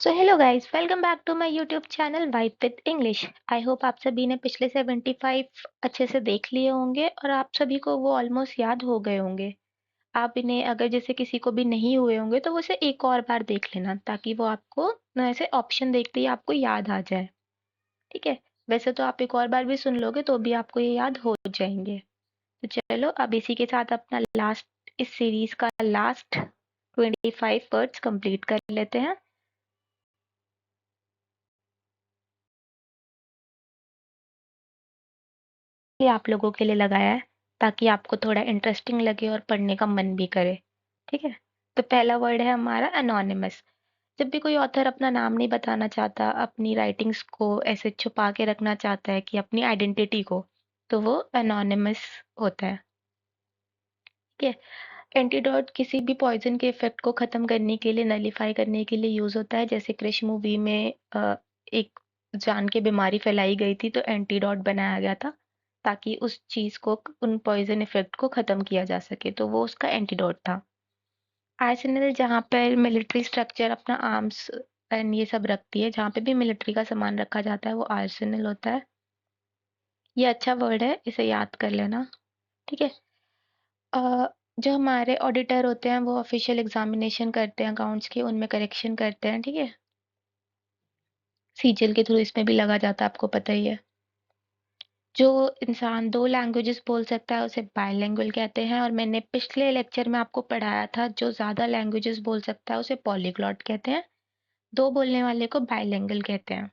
So hello guys, welcome back to my YouTube channel vibe with English. I hope आप सभी ने पिछले 75 अच्छे से देख लिए होंगे और आप सभी को वो ऑलमोस्ट याद हो गए होंगे। आप इन्हें अगर जैसे किसी को भी नहीं हुए होंगे तो वो इसे एक और बार देख लेना ताकि वो आपको ना ऐसे ऑप्शन देखते ही आपको याद आ जाए। ठीक है। वैसे तो आप एक और बार भी सुन लोगे तो भी आपको ये याद हो जाएंगे। तो चलो अब इसी के साथ अपना लास्ट इस सीरीज का लास्ट 25 वर्ड्स कंप्लीट कर लेते हैं। ये आप लोगों के लिए लगाया है ताकि आपको थोड़ा इंटरेस्टिंग लगे और पढ़ने का मन भी करे। ठीक है। तो पहला वर्ड है हमारा एनोनिमस। जब भी कोई ऑथर अपना नाम नहीं बताना चाहता, अपनी राइटिंग्स को ऐसे छुपा के रखना चाहता है कि अपनी आइडेंटिटी को, तो वो एनोनिमस होता है। ठीक है। एंटीडोट किसी भी पॉइजन के इफेक्ट को खत्म करने के लिए, नलीफाई करने के लिए यूज होता है। जैसे क्रिश मूवी में एक जान के बीमारी फैलाई गई थी तो एंटीडोट बनाया गया था ताकि उस चीज को, उन पॉइजन इफेक्ट को खत्म किया जा सके, तो वो उसका एंटीडोट था। आर्सेनल जहाँ पर मिलिट्री स्ट्रक्चर अपना आर्म्स एंड ये सब रखती है, जहाँ पे भी मिलिट्री का सामान रखा जाता है वो आर्सेनल होता है। ये अच्छा वर्ड है, इसे याद कर लेना। ठीक है। अ, जो हमारे ऑडिटर होते हैं वो ऑफिशियल एग्जामिनेशन करते हैं अकाउंट्स की, उनमें करेक्शन करते हैं। ठीक है। सीजीएल के थ्रू इसमें भी लगा जाता है, आपको पता ही है। जो इंसान दो लैंग्वेजेस बोल सकता है उसे बाइलिंगुअल कहते हैं, और मैंने पिछले लेक्चर में आपको पढ़ाया था जो ज्यादा लैंग्वेजेस बोल सकता है उसे पॉलीग्लॉट कहते हैं। दो बोलने वाले को बाइलिंगुअल कहते हैं।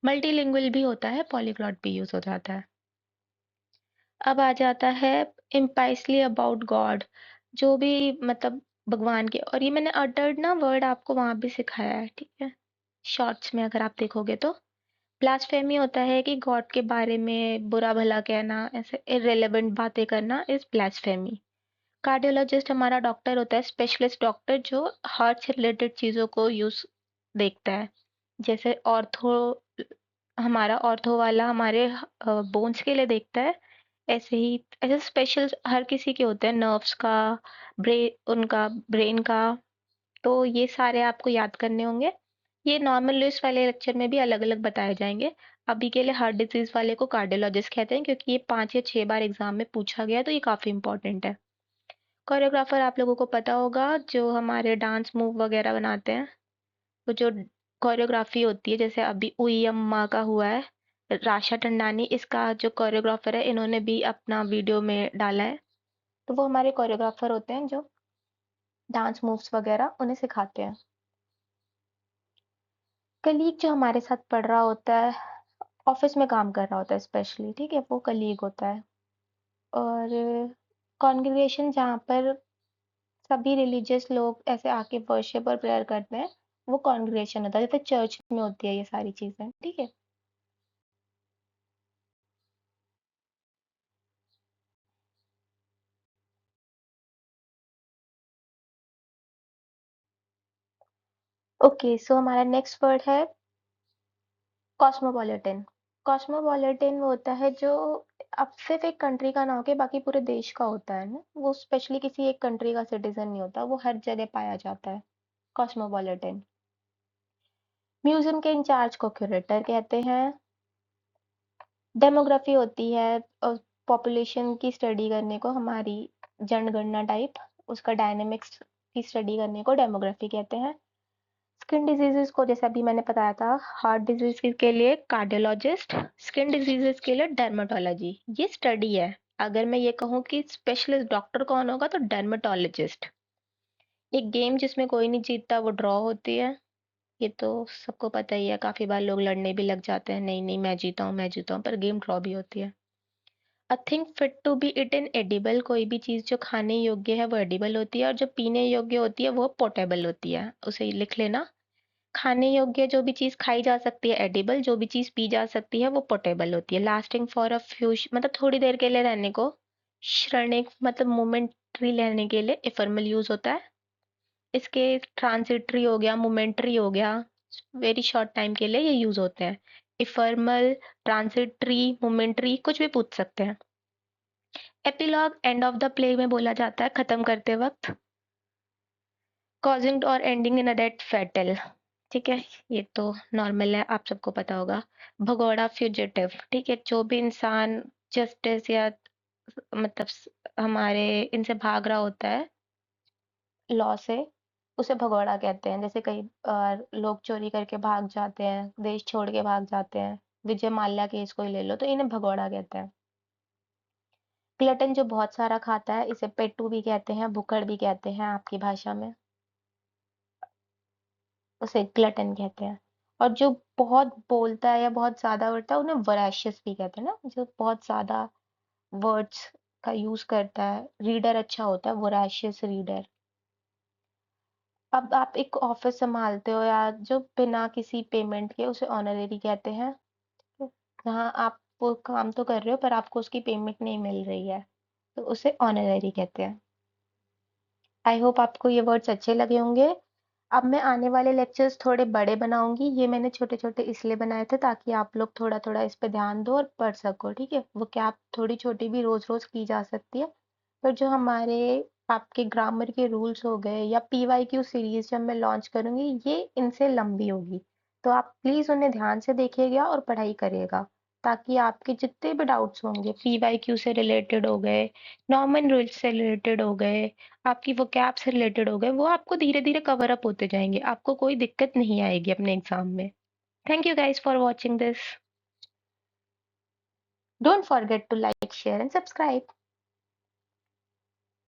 मल्टीलिंगुअल भी होता है, पॉलीग्लॉट भी यूज हो जाता है। अब आ जाता है इम्पाइसली अबाउट गॉड। जो भी मतलब भगवान के, और ये मैंने अटर्ड ना वर्ड आपको वहां भी सिखाया है। ठीक है। शॉर्ट्स में अगर आप देखोगे तो ब्लास्फेमी होता है कि गॉड के बारे में बुरा भला कहना, ऐसे इररिलेवेंट बातें करना इज ब्लास्फेमी। कार्डियोलॉजिस्ट हमारा डॉक्टर होता है, स्पेशलिस्ट डॉक्टर जो हार्ट से रिलेटेड चीजों को यूज देखता है। जैसे ऑर्थो, हमारा ऑर्थो वाला हमारे बोन्स के लिए देखता है। ऐसे ही ऐसे स्पेशल हर किसी के होते हैं, नर्व्स का, उनका ब्रेन का। तो ये सारे आपको याद करने होंगे। ये नॉर्मल लिस्ट वाले लेक्चर में भी अलग अलग बताए जाएंगे। अभी के लिए हार्ट डिजीज वाले को कार्डियोलॉजिस्ट कहते हैं क्योंकि ये 5 या 6 बार एग्जाम में पूछा गया, तो ये काफी इंपॉर्टेंट है। कोरियोग्राफर आप लोगों को पता होगा, जो हमारे डांस मूव वगैरह बनाते हैं। तो जो कोरियोग्राफी होती है, जैसे अभी उई अम्मा का हुआ है, राशा टंडानी इसका जो कोरियोग्राफर है, इन्होंने भी अपना वीडियो में डाला है। तो वो हमारे कोरियोग्राफर होते हैं जो डांस मूव्स वगैरह उन्हें सिखाते हैं। कलीग जो हमारे साथ पढ़ रहा होता है, ऑफिस में काम कर रहा होता है स्पेशली, ठीक है, वो कलीग होता है। और कॉन्ग्रेगेशन जहाँ पर सभी रिलीजियस लोग ऐसे आके वर्शिप और प्रेयर करते हैं, वो कॉन्ग्रेगेशन होता है। जैसे चर्च में होती है ये सारी चीजें। ठीक है। ओके, सो हमारा नेक्स्ट वर्ड है कॉस्मोपॉलिटन। कॉस्मोपॉलिटन वो होता है जो अब सिर्फ एक कंट्री का ना होके बाकी पूरे देश का होता है ना, वो स्पेशली किसी एक कंट्री का सिटीजन नहीं होता, वो हर जगह पाया जाता है। कॉस्मोपॉलिटन। म्यूजियम के इंचार्ज को क्यूरेटर कहते हैं। डेमोग्राफी होती है पॉपुलेशन की स्टडी करने को, हमारी जनगणना टाइप, उसका डायनेमिक्स की स्टडी करने को डेमोग्राफी कहते हैं। स्किन डिजीजेस को जैसे अभी मैंने बताया था, हार्ट डिजीज के लिए कार्डियोलॉजिस्ट, स्किन डिजीजेस के लिए डर्मेटोलॉजी। ये स्टडी है। अगर मैं ये कहूँ कि स्पेशलिस्ट डॉक्टर कौन होगा तो डर्मेटोलॉजिस्ट। एक गेम जिसमें कोई नहीं जीतता वो ड्रॉ होती है, ये तो सबको पता ही है। काफी बार लोग लड़ने भी लग जाते हैं, नहीं नहीं मैं जीता हूँ मैं जीता हूँ, पर गेम ड्रॉ भी होती है। A thing fit to be eaten edible. कोई भी चीज जो खाने योग्य है वो एडिबल होती है, और जो पीने योग्य होती है वो पोर्टेबल होती है। उसे लिख लेना। खाने योग्य जो भी चीज खाई जा सकती है एडिबल, जो भी चीज पी जा सकती है वो पोर्टेबल होती है। लास्टिंग फॉर अ फ्यू, मतलब थोड़ी देर के लिए रहने को। क्षणिक मतलब मोमेंट्री लेने के लिए इफर्मल यूज होता है। इसके ट्रांसिटरी हो गया, मोमेंट्री हो गया, वेरी शॉर्ट टाइम के लिए ये यूज होते हैं। इफर्मल, ट्रांसिटरी, मोमेंट्री कुछ भी पूछ सकते हैं। Epilogue end of the play में बोला जाता है खत्म करते वक्त। कॉजिंग और ending in a death fatal. ठीक है? ये तो नॉर्मल है, आप सबको पता होगा। भगोड़ा फ्यूजिटिव, ठीक है? जो भी इंसान जस्टिस या मतलब हमारे इनसे भाग रहा होता है लॉ से, उसे भगोड़ा कहते हैं। जैसे कई लोग चोरी करके भाग जाते हैं, देश छोड़ के भाग जाते हैं। विजय माल्या केस को ही ले लो, तो इन्हें भगोड़ा कहते हैं। ग्लटन जो बहुत सारा खाता है, इसे पेट्टू भी कहते हैं, भुक्कड़ भी कहते हैं आपकी भाषा में। उसे ग्लटन कहते हैं। और जो बहुत बोलता है या बहुत ज़्यादा बोलता है, उन्हें वोरेशियस भी कहते हैं ना, जो बहुत ज़्यादा वर्ड्स का यूज़ करता है। रीडर अच्छा होता है, वोरेशियस रीडर। अब आप एक ऑफिस संभालते हो या जो बिना किसी पेमेंट के, उसे ऑनरेरी कहते हैं। जहाँ आप वो काम तो कर रहे हो पर आपको उसकी पेमेंट नहीं मिल रही है, तो उसे ऑनरेरी कहते हैं। आई होप आपको ये वर्ड्स अच्छे लगे होंगे। अब मैं आने वाले लेक्चर्स थोड़े बड़े बनाऊंगी। ये मैंने छोटे छोटे इसलिए बनाए थे ताकि आप लोग थोड़ा थोड़ा इस पे ध्यान दो और पढ़ सको, ठीक है? वो क्या आप थोड़ी छोटी भी रोज रोज की जा सकती है, पर जो हमारे आपके ग्रामर के रूल्स हो गए या पीवाईक्यू सीरीज जब मैं लॉन्च करूंगी, ये इनसे लंबी होगी। तो आप प्लीज उन्हें ध्यान से देखिएगा और पढ़ाई करिएगा, ताकि आपके जितने भी डाउट्स होंगे, पीवाईक्यू से रिलेटेड हो गए, नॉर्मन रूल्स से रिलेटेड हो गए, आपकी वोकैब से रिलेटेड हो गए, वो आपको धीरे-धीरे कवर अप होते जाएँगे। आपको कोई दिक्कत नहीं आएगी अपने एग्ज़ाम में। Thank you guys for watching this. Don't forget to like, share and subscribe.